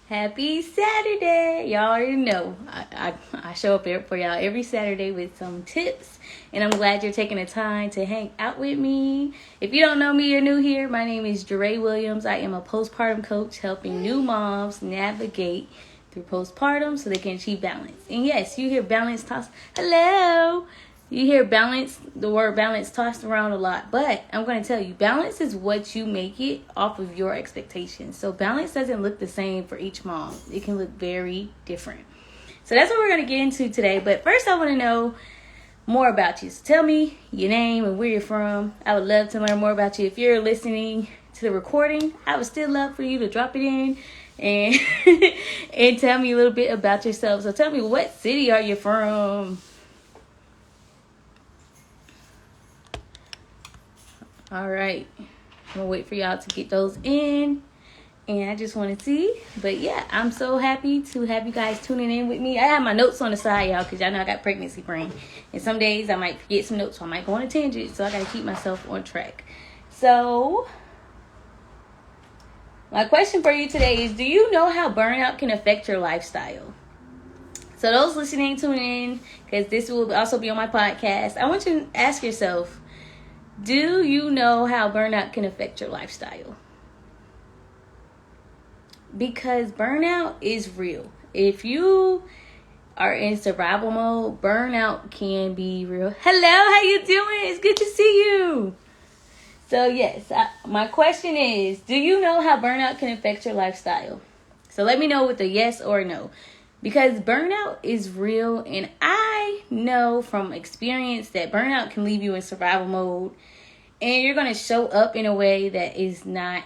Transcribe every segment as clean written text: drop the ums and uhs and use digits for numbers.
Happy Saturday! Y'all already know I show up here for y'all every Saturday with some tips, and I'm glad you're taking the time to hang out with me. If you don't know me, you're new here. My name is Jaree Williams. I am a postpartum coach helping new moms navigate through postpartum so they can achieve balance. And yes, you hear balance tossed. Hello! You hear balance, the word balance tossed around a lot, but I'm going to tell you, balance is what you make it off of your expectations. So balance doesn't look the same for each mom. It can look very different. So that's what we're going to get into today. But first, I want to know more about you. So tell me your name and where you're from. I would love to learn more about you. If you're listening to the recording, I would still love for you to drop it in and and tell me a little bit about yourself. So tell me, what city are you from? All right, I'm gonna wait for y'all to get those in, and I just want to see. But yeah, I'm so happy to have you guys tuning in with me. I have my notes on the side, y'all, because y'all know I got pregnancy brain, and some days I might forget some notes, so I might go on a tangent, so I gotta keep myself on track. So my question for you today is, do you know how burnout can affect your lifestyle? So those listening, tune in, because this will also be on my podcast. I want you to ask yourself, do you know how burnout can affect your lifestyle? Because burnout is real. If you are in survival mode, burnout can be real. Hello, how you doing? It's good to see you. So yes, my question is, do you know how burnout can affect your lifestyle? So let me know with a yes or no. Because burnout is real, and I know from experience that burnout can leave you in survival mode, and you're going to show up in a way that is not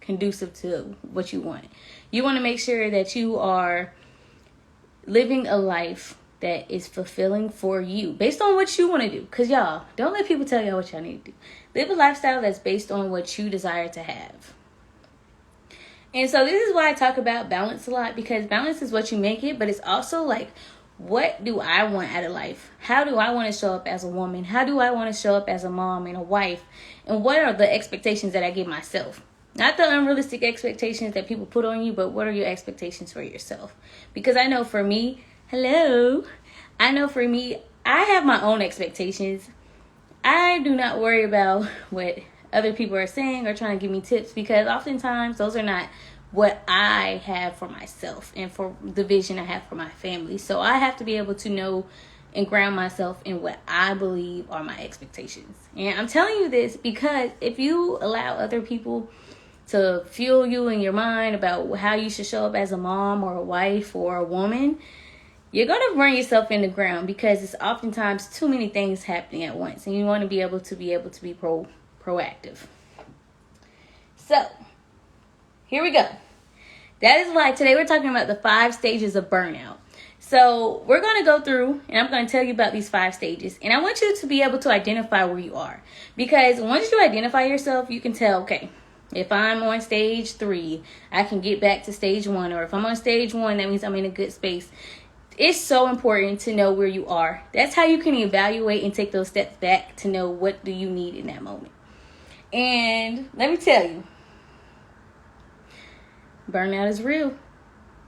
conducive to what you want. You want to make sure that you are living a life that is fulfilling for you, based on what you want to do. Because y'all, don't let people tell y'all what y'all need to do. Live a lifestyle that's based on what you desire to have. And so this is why I talk about balance a lot, because balance is what you make it, but it's also like, what do I want out of life? How do I want to show up as a woman? How do I want to show up as a mom and a wife? And what are the expectations that I give myself? Not the unrealistic expectations that people put on you, but what are your expectations for yourself? Because I know for me, I have my own expectations. I do not worry about what other people are saying or trying to give me tips, because oftentimes those are not what I have for myself and for the vision I have for my family. So I have to be able to know and ground myself in what I believe are my expectations. And I'm telling you this because if you allow other people to fuel you in your mind about how you should show up as a mom or a wife or a woman, you're going to run yourself in the ground, because it's oftentimes too many things happening at once, and you want to be able to be proactive. So here we go. That is why today we're talking about the 5 stages of burnout. So we're going to go through, and I'm going to tell you about these 5 stages. And I want you to be able to identify where you are. Because once you identify yourself, you can tell, okay, if I'm on stage 3, I can get back to stage 1. Or if I'm on stage 1, that means I'm in a good space. It's so important to know where you are. That's how you can evaluate and take those steps back to know what do you need in that moment. And let me tell you, burnout is real.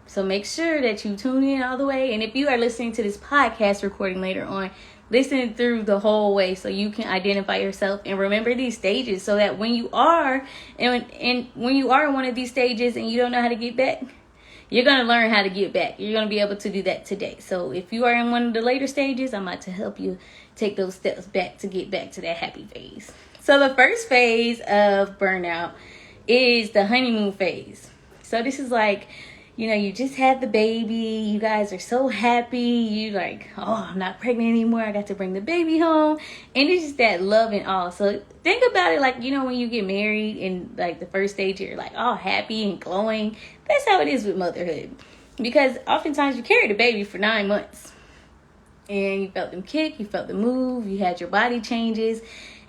So make sure that you tune in all the way. And if you are listening to this podcast recording later on, listen through the whole way so you can identify yourself and remember these stages, so that when you are when you are in one of these stages and you don't know how to get back, you're going to learn how to get back. You're going to be able to do that today. So if you are in one of the later stages, I'm about to help you take those steps back to get back to that happy phase. So the first phase of burnout is the honeymoon phase. So this is like, you just had the baby. You guys are so happy. You like, oh, I'm not pregnant anymore. I got to bring the baby home. And it's just that love and all. So think about it like, when you get married and like the first stage, you're like all happy and glowing. That's how it is with motherhood. Because oftentimes you carry the baby for 9 months. And you felt them kick. You felt the move. You had your body changes.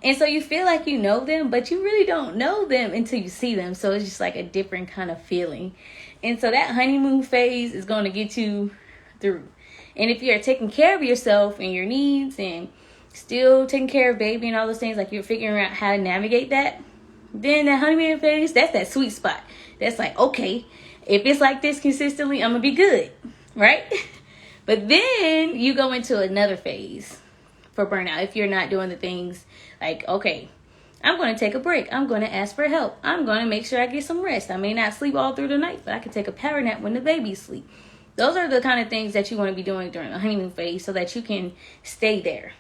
And so you feel like you know them, but you really don't know them until you see them. So it's just like a different kind of feeling. And so that honeymoon phase is going to get you through. And if you're taking care of yourself and your needs and still taking care of baby and all those things, like you're figuring out how to navigate that, then that honeymoon phase, that's that sweet spot. That's like, okay, if it's like this consistently, I'm going to be good, right? But then you go into another phase for burnout if you're not doing the things like, okay, I'm going to take a break. I'm going to ask for help. I'm going to make sure I get some rest. I may not sleep all through the night, but I can take a power nap when the baby's asleep. Those are the kind of things that you want to be doing during the honeymoon phase so that you can stay there.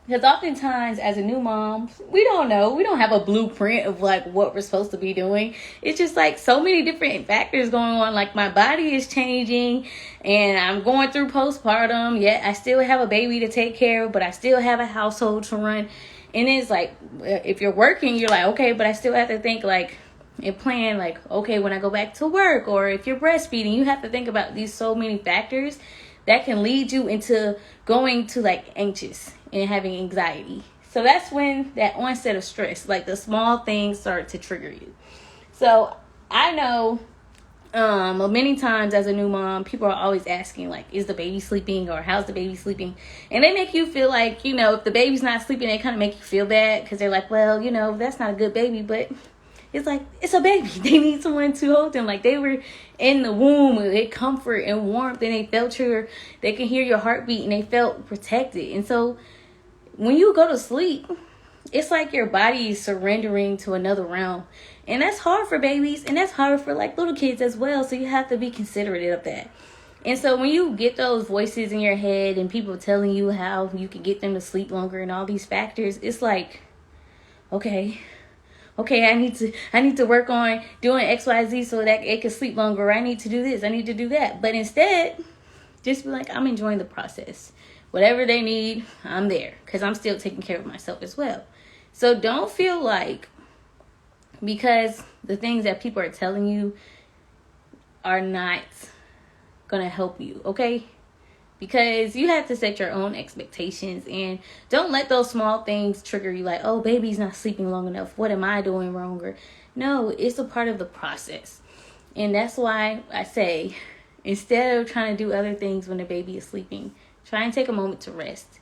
Because oftentimes as a new mom, we don't know. We don't have a blueprint of like what we're supposed to be doing. It's just like so many different factors going on. Like my body is changing and I'm going through postpartum. Yet I still have a baby to take care of, but I still have a household to run. And it's like, if you're working, you're like, okay, but I still have to think like and plan like, okay, when I go back to work, or if you're breastfeeding, you have to think about these so many factors that can lead you into going to like anxious and having anxiety. So that's when that onset of stress, like the small things start to trigger you. So I know many times as a new mom, people are always asking like, is the baby sleeping, or how's the baby sleeping? And they make you feel like, if the baby's not sleeping, they kind of make you feel bad because they're like, well, that's not a good baby. But it's like, it's a baby. They need someone to hold them. Like they were in the womb with comfort and warmth, and they felt they can hear your heartbeat, and they felt protected. And so when you go to sleep, it's like your body is surrendering to another realm. And that's hard for babies, and that's hard for like little kids as well. So you have to be considerate of that. And so when you get those voices in your head and people telling you how you can get them to sleep longer and all these factors, it's like, okay, I need to work on doing XYZ so that it can sleep longer. I need to do this. I need to do that. But instead, just be like, I'm enjoying the process. Whatever they need, I'm there, because I'm still taking care of myself as well. So don't feel like because the things that people are telling you are not going to help you, okay? Because you have to set your own expectations, and don't let those small things trigger you like, oh, baby's not sleeping long enough. What am I doing wrong? Or no, it's a part of the process. And that's why I say, instead of trying to do other things when the baby is sleeping, try and take a moment to rest.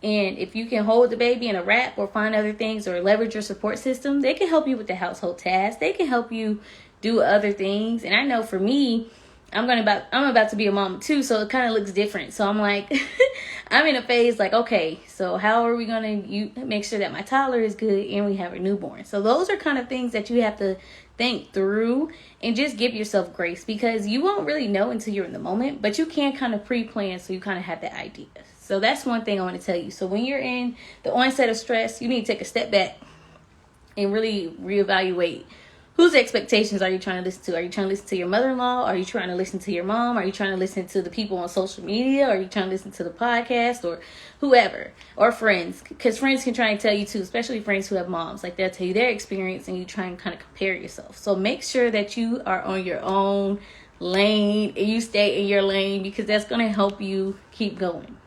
And if you can hold the baby in a wrap or find other things or leverage your support system, they can help you with the household tasks. They can help you do other things. And I know for me, I'm about to be a mom too, so it kind of looks different. So I'm like, I'm in a phase like, okay, so how are we going to make sure that my toddler is good and we have a newborn? So those are kind of things that you have to think through and just give yourself grace, because you won't really know until you're in the moment, but you can kind of pre-plan so you kind of have that idea. So that's one thing I want to tell you. So when you're in the onset of stress, you need to take a step back and really reevaluate. Whose expectations are you trying to listen to? Are you trying to listen to your mother-in-law? Are you trying to listen to your mom? Are you trying to listen to the people on social media? Are you trying to listen to the podcast or whoever? Or friends? Because friends can try and tell you too, especially friends who have moms. Like they'll tell you their experience and you try and kind of compare yourself. So make sure that you are on your own lane and you stay in your lane, because that's going to help you keep going.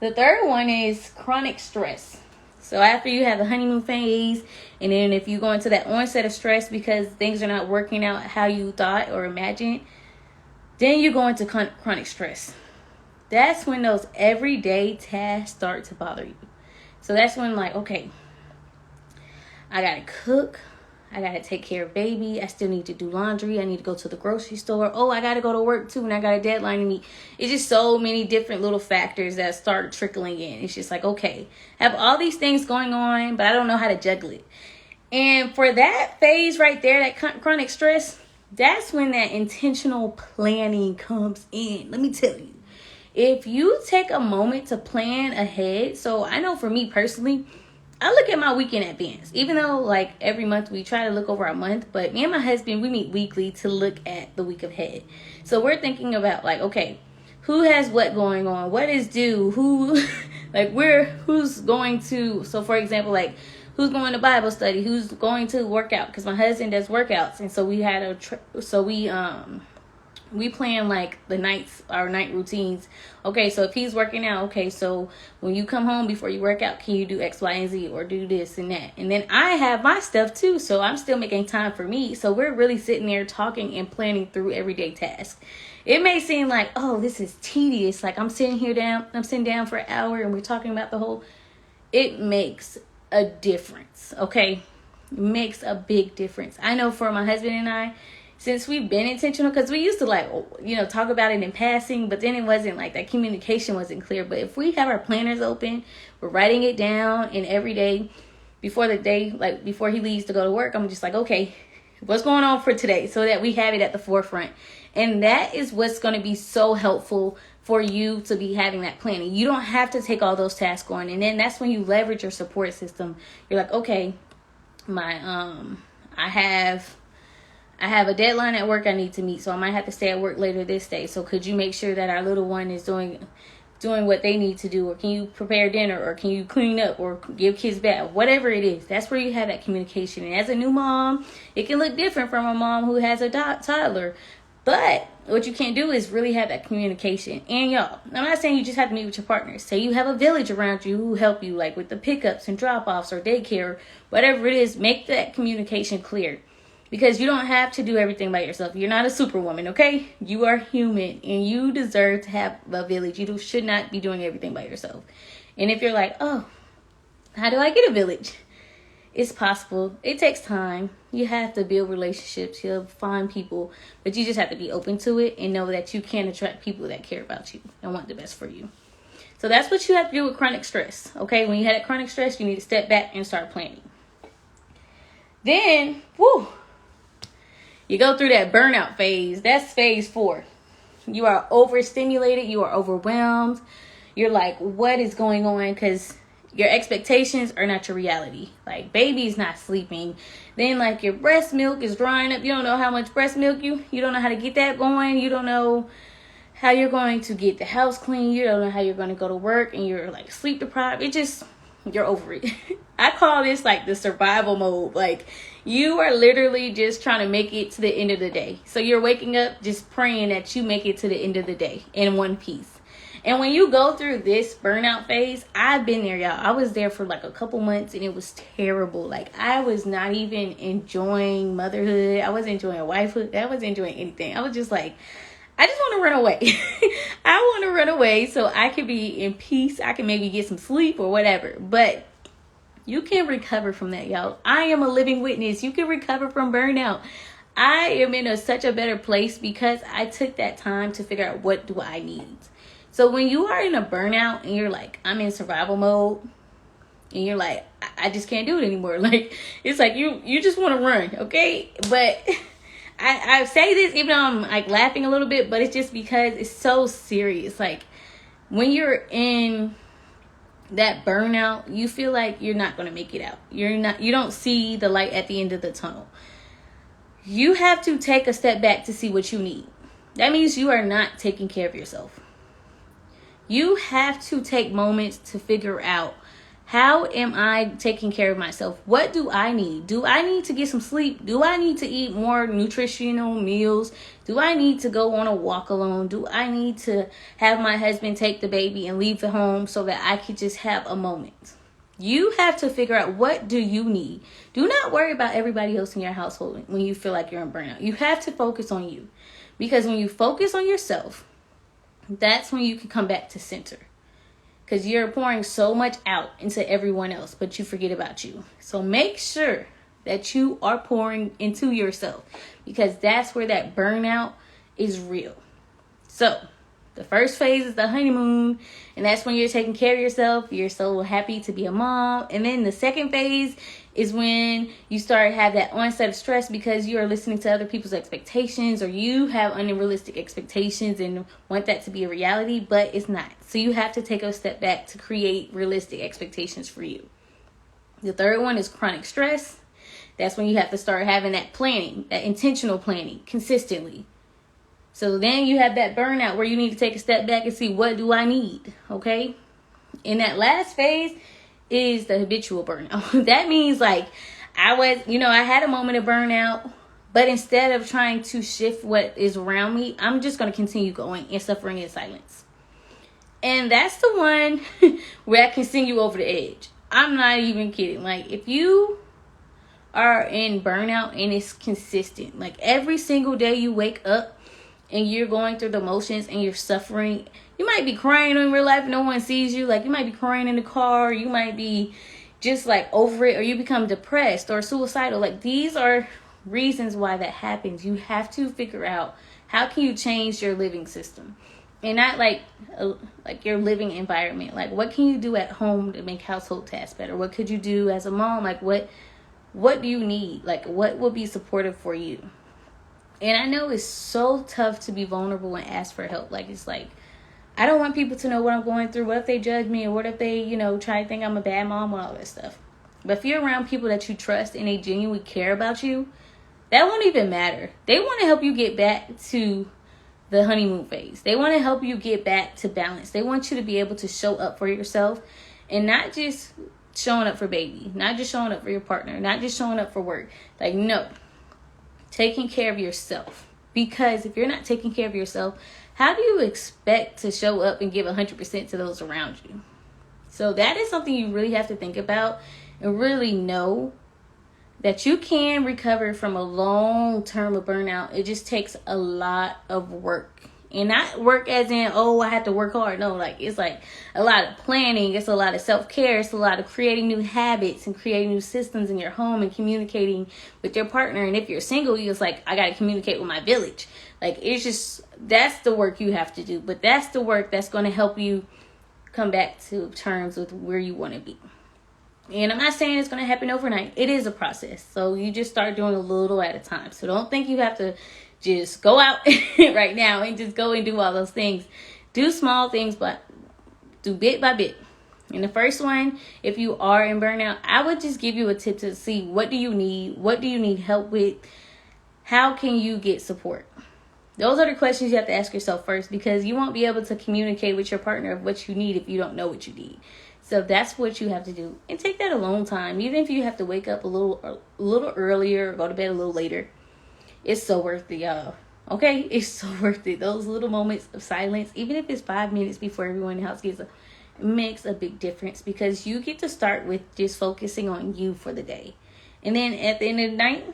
The third one is chronic stress. So after you have the honeymoon phase, and then if you go into that onset of stress because things are not working out how you thought or imagined, then you go into chronic stress. That's when those everyday tasks start to bother you. So that's when like, okay, I got to cook. I got to take care of baby. I still need to do laundry. I need to go to the grocery store. Oh, I got to go to work too, and I got a deadline to meet. It's just so many different little factors that start trickling in. It's just like, okay, I have all these things going on, but I don't know how to juggle it. And for that phase right there, that chronic stress, that's when that intentional planning comes in. Let me tell you, if you take a moment to plan ahead. So I know for me personally, I look at my week in advance, even though like every month we try to look over our month, but me and my husband, we meet weekly to look at the week ahead. So we're thinking about like, okay, who has what going on? What is due? Who's going to, so for example, like who's going to Bible study? Who's going to work out? Because my husband does workouts. And so we had we plan like our night routines. Okay, so if he's working out, okay, so when you come home before you work out, can you do X, Y, and Z, or do this and that? And then I have my stuff too, so I'm still making time for me. So we're really sitting there talking and planning through everyday tasks. It may seem like, oh, this is tedious. Like I'm sitting down for an hour and we're talking about it makes a difference, okay? It makes a big difference. I know for my husband and I, since we've been intentional, because we used to talk about it in passing, but then it wasn't like that communication wasn't clear. But if we have our planners open, we're writing it down, and every day before he leaves to go to work, I'm just like, okay, what's going on for today, so that we have it at the forefront. And that is what's going to be so helpful for you to be having that planning. You don't have to take all those tasks on, and then that's when you leverage your support system. You're like, okay, I have a deadline at work I need to meet, so I might have to stay at work later this day. So could you make sure that our little one is doing what they need to do, or can you prepare dinner, or can you clean up, or give kids bath, whatever it is. That's where you have that communication. And as a new mom, it can look different from a mom who has a toddler. But what you can't do is really have that communication. And y'all, I'm not saying you just have to meet with your partners. Say you have a village around you who help you, like with the pickups and drop-offs or daycare, whatever it is, make that communication clear. Because you don't have to do everything by yourself. You're not a superwoman, okay? You are human, and you deserve to have a village. You should not be doing everything by yourself. And if you're like, oh, how do I get a village? It's possible. It takes time. You have to build relationships. You'll find people. But you just have to be open to it and know that you can attract people that care about you and want the best for you. So that's what you have to do with chronic stress, okay? When you have that chronic stress, you need to step back and start planning. Then, you go through that burnout phase. That's phase 4. You are overstimulated. You are overwhelmed. You're like, what is going on? Because your expectations are not your reality. Like, baby's not sleeping. Then, like, your breast milk is drying up. You don't know how much breast milk you don't know how to get that going. You don't know how you're going to get the house clean. You don't know how you're going to go to work, and you're, like, sleep deprived. You're over it. I call this, like, the survival mode. Like, you are literally just trying to make it to the end of the day. So you're waking up just praying that you make it to the end of the day in one piece. And when you go through this burnout phase, I've been there, y'all. I was there for like a couple months, and it was terrible. Like, I was not even enjoying motherhood. I wasn't enjoying wifehood. I wasn't enjoying anything. I was just like, I just want to run away. I want to run away so I can be in peace. I can maybe get some sleep or whatever. But you can recover from that, y'all. I am a living witness. You can recover from burnout. I am in such a better place because I took that time to figure out, what do I need? So when you are in a burnout and you're like, I'm in survival mode, and you're like, I just can't do it anymore. Like, it's like you just want to run, okay? But I say this even though I'm like laughing a little bit, but it's just because it's so serious. Like, when you're in that burnout, you feel like you're not going to make it out. You don't see the light at the end of the tunnel. You have to take a step back to see what you need. That means you are not taking care of yourself. You have to take moments to figure out, how am I taking care of myself? What do I need? Do I need to get some sleep? Do I need to eat more nutritional meals? Do I need to go on a walk alone? Do I need to have my husband take the baby and leave the home so that I could just have a moment? You have to figure out, what do you need? Do not worry about everybody else in your household when you feel like you're in burnout. You have to focus on you. Because when you focus on yourself, that's when you can come back to center. Because you're pouring so much out into everyone else, but you forget about you. So make sure that you are pouring into yourself, because that's where that burnout is real. So the first phase is the honeymoon, and that's when you're taking care of yourself. You're so happy to be a mom. And then the second phase is when you start have that onset of stress because you are listening to other people's expectations, or you have unrealistic expectations and want that to be a reality, but it's not. So you have to take a step back to create realistic expectations for you. The third one is chronic stress. That's when you have to start having that planning, that intentional planning consistently. So then you have that burnout where you need to take a step back and see, what do I need? Okay. And that last phase is the habitual burnout. That means like I had a moment of burnout, but instead of trying to shift what is around me, I'm just going to continue going and suffering in silence. And that's the one where I can send you over the edge. I'm not even kidding. Like, if you are in burnout and it's consistent, like every single day you wake up and you're going through the motions and you're suffering, you might be crying in real life, no one sees you. Like, you might be crying in the car, you might be just like over it, or you become depressed or suicidal. Like, these are reasons why that happens. You have to figure out how can you change your living system, and not like your living environment. Like, what can you do at home to make household tasks better? What could you do as a mom? Like, what do you need? Like, what will be supportive for you? And I know it's so tough to be vulnerable and ask for help. Like, it's like, I don't want people to know what I'm going through. What if they judge me? Or what if they, try to think I'm a bad mom and all that stuff? But if you're around people that you trust and they genuinely care about you, that won't even matter. They want to help you get back to the honeymoon phase. They want to help you get back to balance. They want you to be able to show up for yourself, and not just showing up for baby, not just showing up for your partner, not just showing up for work. Like, no, taking care of yourself. Because if you're not taking care of yourself, how do you expect to show up and give 100% to those around you? So that is something you really have to think about, and really know that you can recover from a long term of burnout. It just takes a lot of work. And not work as in, oh, I have to work hard. No, like, it's like a lot of planning. It's a lot of self-care. It's a lot of creating new habits and creating new systems in your home and communicating with your partner. And if you're single, it's like, I got to communicate with my village. Like, it's just, that's the work you have to do. But that's the work that's going to help you come back to terms with where you want to be. And I'm not saying it's going to happen overnight. It is a process. So you just start doing a little at a time. So don't think you have to just go out right now and just go and do all those things. Do small things, but do bit by bit. And the first one, if you are in burnout, I would just give you a tip to see, what do you need? What do you need help with? How can you get support? Those are the questions you have to ask yourself first, because you won't be able to communicate with your partner of what you need if you don't know what you need. So that's what you have to do. And take that alone time. Even if you have to wake up a little earlier or go to bed a little later, it's so worth it, y'all. Okay? It's so worth it. Those little moments of silence, even if it's 5 minutes before everyone in the house gets up, it makes a big difference, because you get to start with just focusing on you for the day. And then at the end of the night,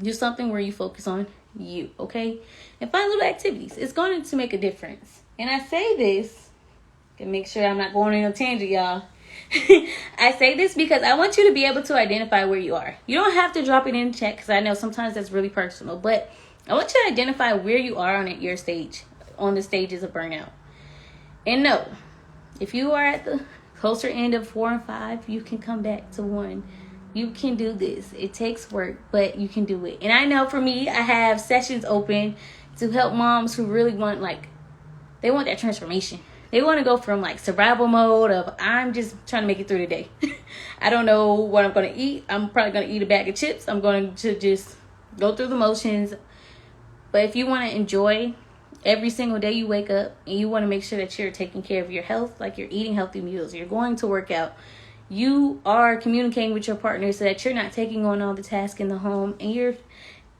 do something where you focus on you, okay? And find little activities. It's going to make a difference. And I say this to make sure I'm not going on a tangent, y'all. I say this because I want you to be able to identify where you are. You don't have to drop it in chat, because I know sometimes that's really personal, but I want you to identify where you are on your stage, on the stages of burnout. And no, if you are at the closer end of 4 and 5, you can come back to 1. You can do this. It takes work, but you can do it. And I know for me, I have sessions open to help moms who really want, they want that transformation. They want to go from survival mode of, I'm just trying to make it through the day. I don't know what I'm going to eat. I'm probably going to eat a bag of chips. I'm going to just go through the motions. But if you want to enjoy every single day you wake up, and you want to make sure that you're taking care of your health, like you're eating healthy meals, you're going to work out, you are communicating with your partner so that you're not taking on all the tasks in the home, and you're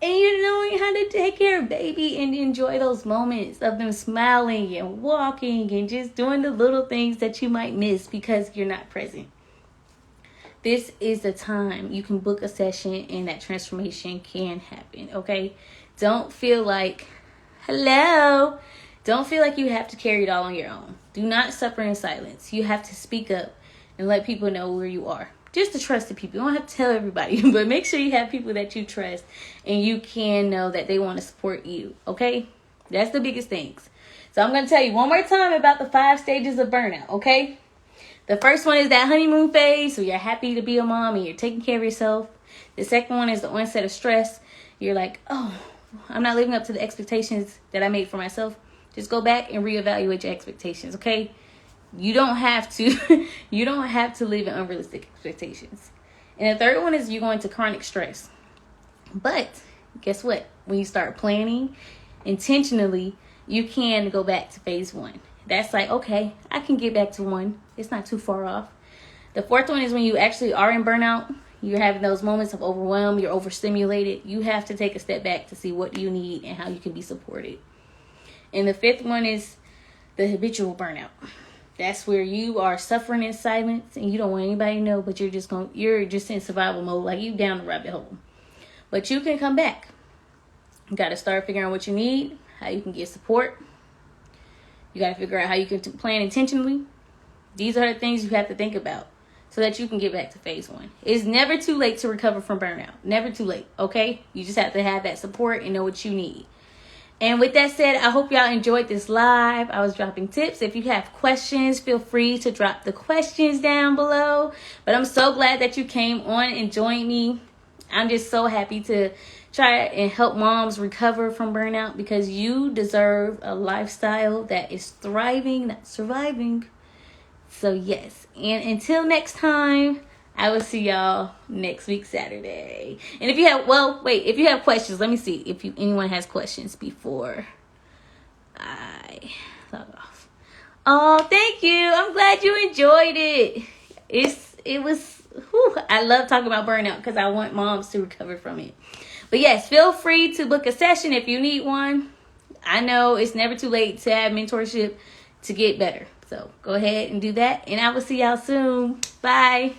knowing how to take care of baby and enjoy those moments of them smiling and walking and just doing the little things that you might miss because you're not present. This is the time you can book a session and that transformation can happen, okay? Don't feel like, don't feel like you have to carry it all on your own. Do not suffer in silence. You have to speak up and let people know where you are. Just to trust the people. You don't have to tell everybody, but make sure you have people that you trust and you can know that they want to support you, okay? That's the biggest things. So I'm going to tell you one more time about the 5 stages of burnout, okay? The first one is that honeymoon phase, so you're happy to be a mom and you're taking care of yourself. The second one is the onset of stress. You're like, oh, I'm not living up to the expectations that I made for myself. Just go back and reevaluate your expectations, okay? You don't have to live in unrealistic expectations. And the third one is you go into chronic stress. But guess what? When you start planning intentionally, you can go back to phase 1. That's like, okay, I can get back to 1. It's not too far off. The fourth one is when you actually are in burnout. You're having those moments of overwhelm. You're overstimulated. You have to take a step back to see what you need and how you can be supported. And the fifth one is the habitual burnout. That's where you are suffering in silence and you don't want anybody to know, but you're just in survival mode, like you down the rabbit hole. But you can come back. You got to start figuring out what you need, how you can get support. You got to figure out how you can plan intentionally. These are the things you have to think about. so that you can get back to phase 1. It's never too late to recover from burnout. Never too late, okay? You just have to have that support and know what you need. And with that said, I hope y'all enjoyed this live. I was dropping tips. If you have questions, feel free to drop the questions down below. But I'm so glad that you came on and joined me. I'm just so happy to try and help moms recover from burnout, because you deserve a lifestyle that is thriving, not surviving. So yes, and until next time, I will see y'all next week, Saturday. And if you have, if you have questions, let me see if anyone has questions before I log off. Oh, thank you. I'm glad you enjoyed it. I love talking about burnout because I want moms to recover from it. But yes, feel free to book a session if you need one. I know it's never too late to have mentorship to get better. So go ahead and do that. And I will see y'all soon. Bye.